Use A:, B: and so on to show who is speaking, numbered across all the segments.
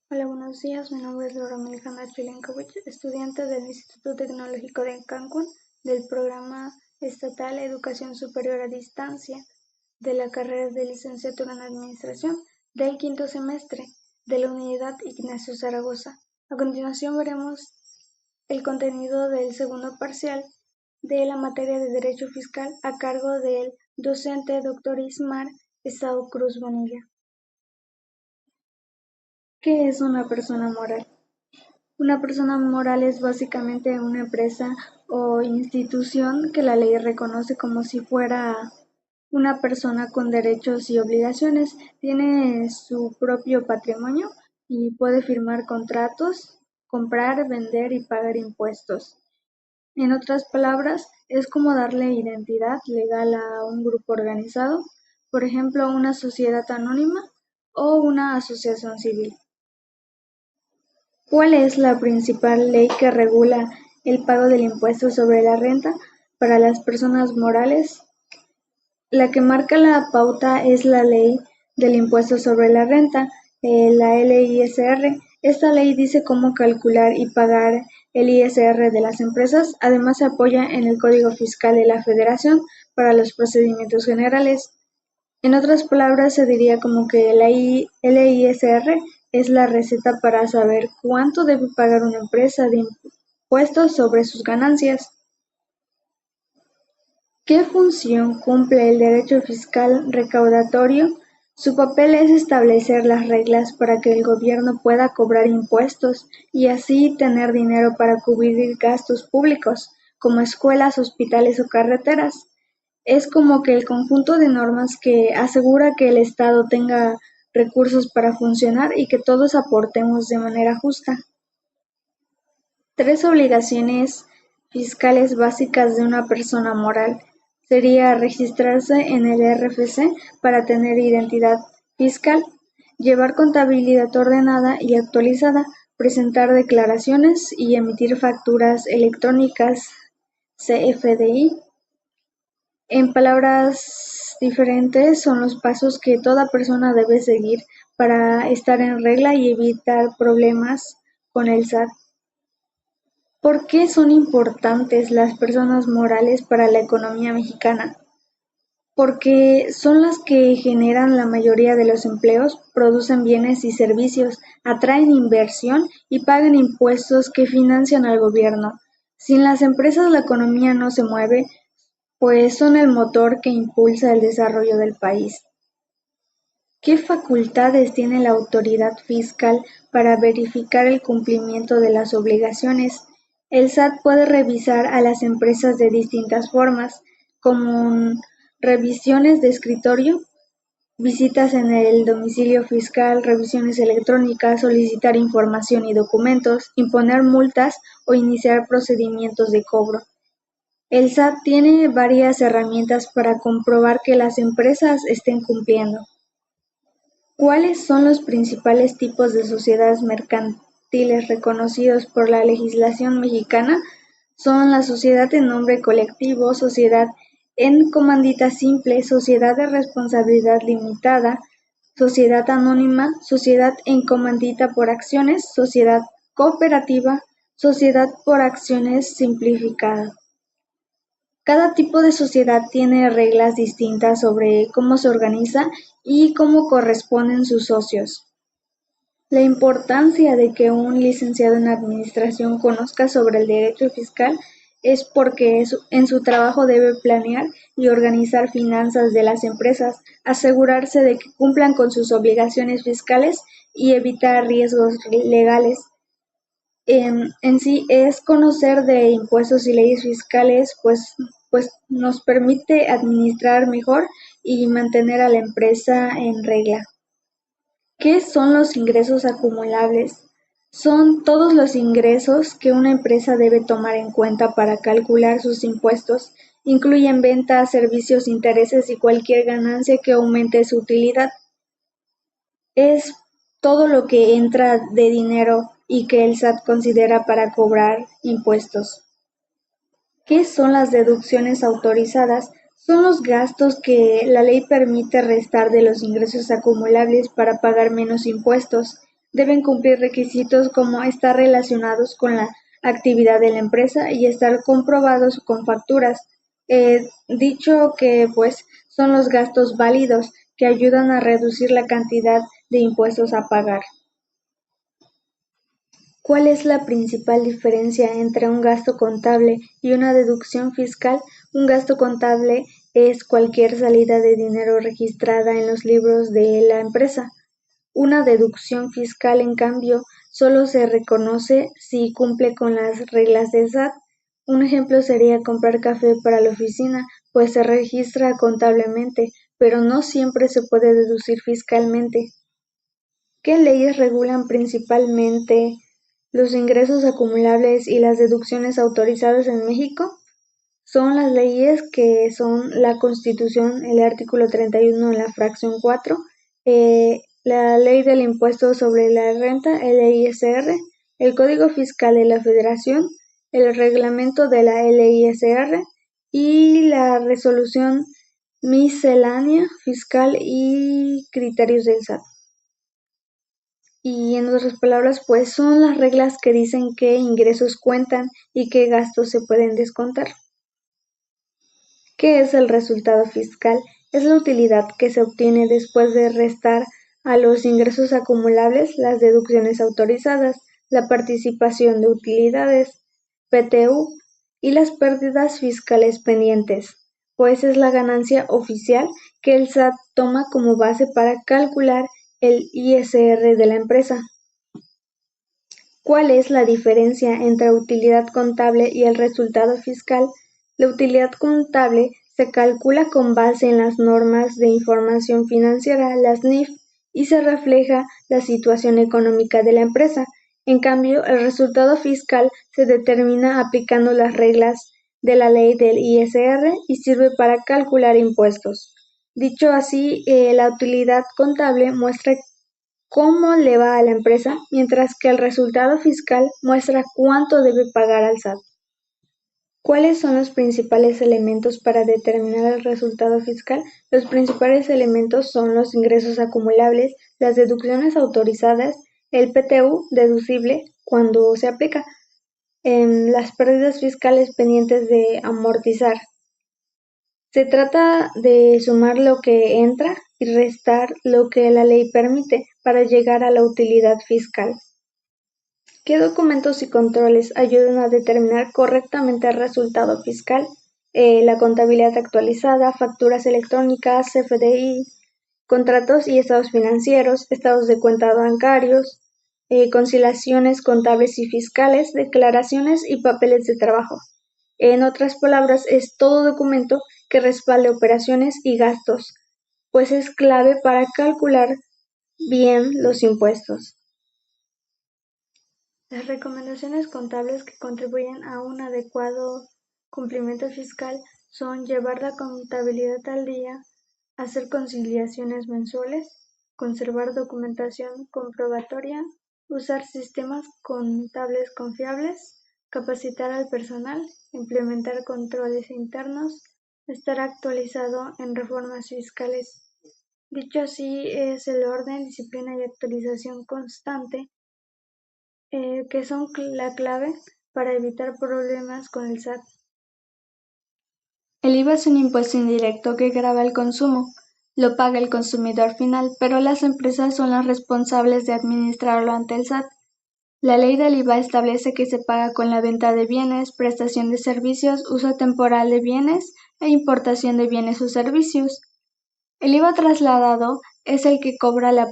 A: Hola, buenos días. Mi nombre es Laura Milhana Chilenkovic, estudiante del Instituto Tecnológico de Cancún del Programa Estatal Educación Superior a Distancia de la carrera de Licenciatura en Administración del quinto semestre de la Unidad Ignacio Zaragoza. A continuación veremos el contenido del segundo parcial de la materia de Derecho Fiscal a cargo del docente Dr. Ismar Esau Cruz Bonilla. ¿Qué es una persona moral? Una persona moral es básicamente una empresa o institución que la ley reconoce como si fuera una persona con derechos y obligaciones. Tiene su propio patrimonio y puede firmar contratos, comprar, vender y pagar impuestos. En otras palabras, es como darle identidad legal a un grupo organizado, por ejemplo, una sociedad anónima o una asociación civil. ¿Cuál es la principal ley que regula el pago del impuesto sobre la renta para las personas morales? La que marca la pauta es la Ley del Impuesto sobre la Renta, la LISR. Esta ley dice cómo calcular y pagar el ISR de las empresas. Además, se apoya en el Código Fiscal de la Federación para los procedimientos generales. En otras palabras, se diría como que la LISR es la receta para saber cuánto debe pagar una empresa de impuestos sobre sus ganancias. ¿Qué función cumple el derecho fiscal recaudatorio? Su papel es establecer las reglas para que el gobierno pueda cobrar impuestos y así tener dinero para cubrir gastos públicos, como escuelas, hospitales o carreteras. Es como que el conjunto de normas que asegura que el Estado tenga recursos para funcionar y que todos aportemos de manera justa. 3 obligaciones fiscales básicas de una persona moral sería registrarse en el RFC para tener identidad fiscal, llevar contabilidad ordenada y actualizada, presentar declaraciones y emitir facturas electrónicas CFDI. En palabras diferentes, son los pasos que toda persona debe seguir para estar en regla y evitar problemas con el SAT. ¿Por qué son importantes las personas morales para la economía mexicana? Porque son las que generan la mayoría de los empleos, producen bienes y servicios, atraen inversión y pagan impuestos que financian al gobierno. Sin las empresas la economía no se mueve, pues son el motor que impulsa el desarrollo del país. ¿Qué facultades tiene la autoridad fiscal para verificar el cumplimiento de las obligaciones? El SAT puede revisar a las empresas de distintas formas, como revisiones de escritorio, visitas en el domicilio fiscal, revisiones electrónicas, solicitar información y documentos, imponer multas o iniciar procedimientos de cobro. El SAT tiene varias herramientas para comprobar que las empresas estén cumpliendo. ¿Cuáles son los principales tipos de sociedades mercantiles reconocidos por la legislación mexicana? Son la sociedad en nombre colectivo, sociedad en comandita simple, sociedad de responsabilidad limitada, sociedad anónima, sociedad en comandita por acciones, sociedad cooperativa, sociedad por acciones simplificada. Cada tipo de sociedad tiene reglas distintas sobre cómo se organiza y cómo corresponden sus socios. La importancia de que un licenciado en administración conozca sobre el derecho fiscal es porque en su trabajo debe planear y organizar finanzas de las empresas, asegurarse de que cumplan con sus obligaciones fiscales y evitar riesgos legales. En sí es conocer de impuestos y leyes fiscales, pues nos permite administrar mejor y mantener a la empresa en regla. ¿Qué son los ingresos acumulables? Son todos los ingresos que una empresa debe tomar en cuenta para calcular sus impuestos. Incluyen ventas, servicios, intereses y cualquier ganancia que aumente su utilidad. Es todo lo que entra de dinero y que el SAT considera para cobrar impuestos. ¿Qué son las deducciones autorizadas? Son los gastos que la ley permite restar de los ingresos acumulables para pagar menos impuestos. Deben cumplir requisitos como estar relacionados con la actividad de la empresa y estar comprobados con facturas. Dicho que pues son los gastos válidos que ayudan a reducir la cantidad de impuestos a pagar. ¿Cuál es la principal diferencia entre un gasto contable y una deducción fiscal? Un gasto contable es cualquier salida de dinero registrada en los libros de la empresa. Una deducción fiscal, en cambio, solo se reconoce si cumple con las reglas del SAT. Un ejemplo sería comprar café para la oficina, pues se registra contablemente, pero no siempre se puede deducir fiscalmente. ¿Qué leyes regulan principalmente los ingresos acumulables y las deducciones autorizadas en México? Son las leyes que son la Constitución, el artículo 31 en la fracción 4, la Ley del Impuesto sobre la Renta, el LISR, el Código Fiscal de la Federación, el Reglamento de la LISR y la Resolución Miscelánea Fiscal y Criterios del SAT. Y en otras palabras, pues son las reglas que dicen qué ingresos cuentan y qué gastos se pueden descontar. ¿Qué es el resultado fiscal? Es la utilidad que se obtiene después de restar a los ingresos acumulables las deducciones autorizadas, la participación de utilidades, PTU, y las pérdidas fiscales pendientes, pues es la ganancia oficial que el SAT toma como base para calcular el ISR de la empresa. ¿Cuál es la diferencia entre utilidad contable y el resultado fiscal? La utilidad contable se calcula con base en las normas de información financiera, las NIF, y se refleja la situación económica de la empresa. En cambio, el resultado fiscal se determina aplicando las reglas de la ley del ISR y sirve para calcular impuestos. Dicho así, la utilidad contable muestra cómo le va a la empresa, mientras que el resultado fiscal muestra cuánto debe pagar al SAT. ¿Cuáles son los principales elementos para determinar el resultado fiscal? Los principales elementos son los ingresos acumulables, las deducciones autorizadas, el PTU deducible cuando se aplica, las pérdidas fiscales pendientes de amortizar. Se trata de sumar lo que entra y restar lo que la ley permite para llegar a la utilidad fiscal. ¿Qué documentos y controles ayudan a determinar correctamente el resultado fiscal? La contabilidad actualizada, facturas electrónicas, CFDI, contratos y estados financieros, estados de cuenta bancarios, conciliaciones contables y fiscales, declaraciones y papeles de trabajo. En otras palabras, es todo documento que respalde operaciones y gastos, pues es clave para calcular bien los impuestos. Las recomendaciones contables que contribuyen a un adecuado cumplimiento fiscal son llevar la contabilidad al día, hacer conciliaciones mensuales, conservar documentación comprobatoria, usar sistemas contables confiables, capacitar al personal, implementar controles internos, estar actualizado en reformas fiscales. Dicho así, es el orden, disciplina y actualización constante que son la clave para evitar problemas con el SAT. El IVA es un impuesto indirecto que grava el consumo. Lo paga el consumidor final, pero las empresas son las responsables de administrarlo ante el SAT. La ley del IVA establece que se paga con la venta de bienes, prestación de servicios, uso temporal de bienes e importación de bienes o servicios. El IVA trasladado es el que cobra la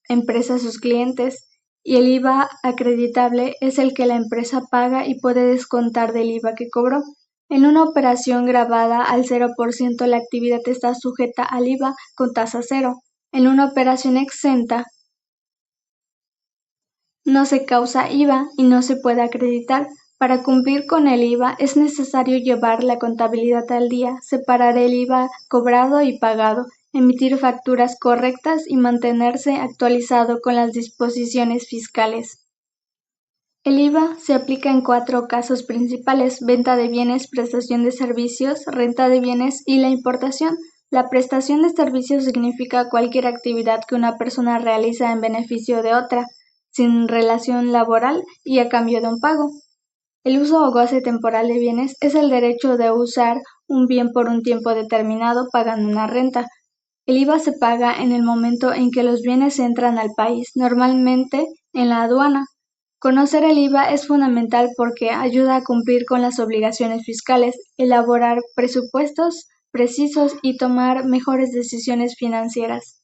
A: empresa a sus clientes y el IVA acreditable es el que la empresa paga y puede descontar del IVA que cobró. En una operación grabada al 0%, la actividad está sujeta al IVA con tasa cero. En una operación exenta, no se causa IVA y no se puede acreditar. Para cumplir con el IVA es necesario llevar la contabilidad al día, separar el IVA cobrado y pagado, emitir facturas correctas y mantenerse actualizado con las disposiciones fiscales. El IVA se aplica en 4 casos principales: venta de bienes, prestación de servicios, renta de bienes y la importación. La prestación de servicios significa cualquier actividad que una persona realiza en beneficio de otra. sin relación laboral y a cambio de un pago. El uso o goce temporal de bienes es el derecho de usar un bien por un tiempo determinado pagando una renta. El IVA se paga en el momento en que los bienes entran al país, normalmente en la aduana. Conocer el IVA es fundamental porque ayuda a cumplir con las obligaciones fiscales, elaborar presupuestos precisos y tomar mejores decisiones financieras.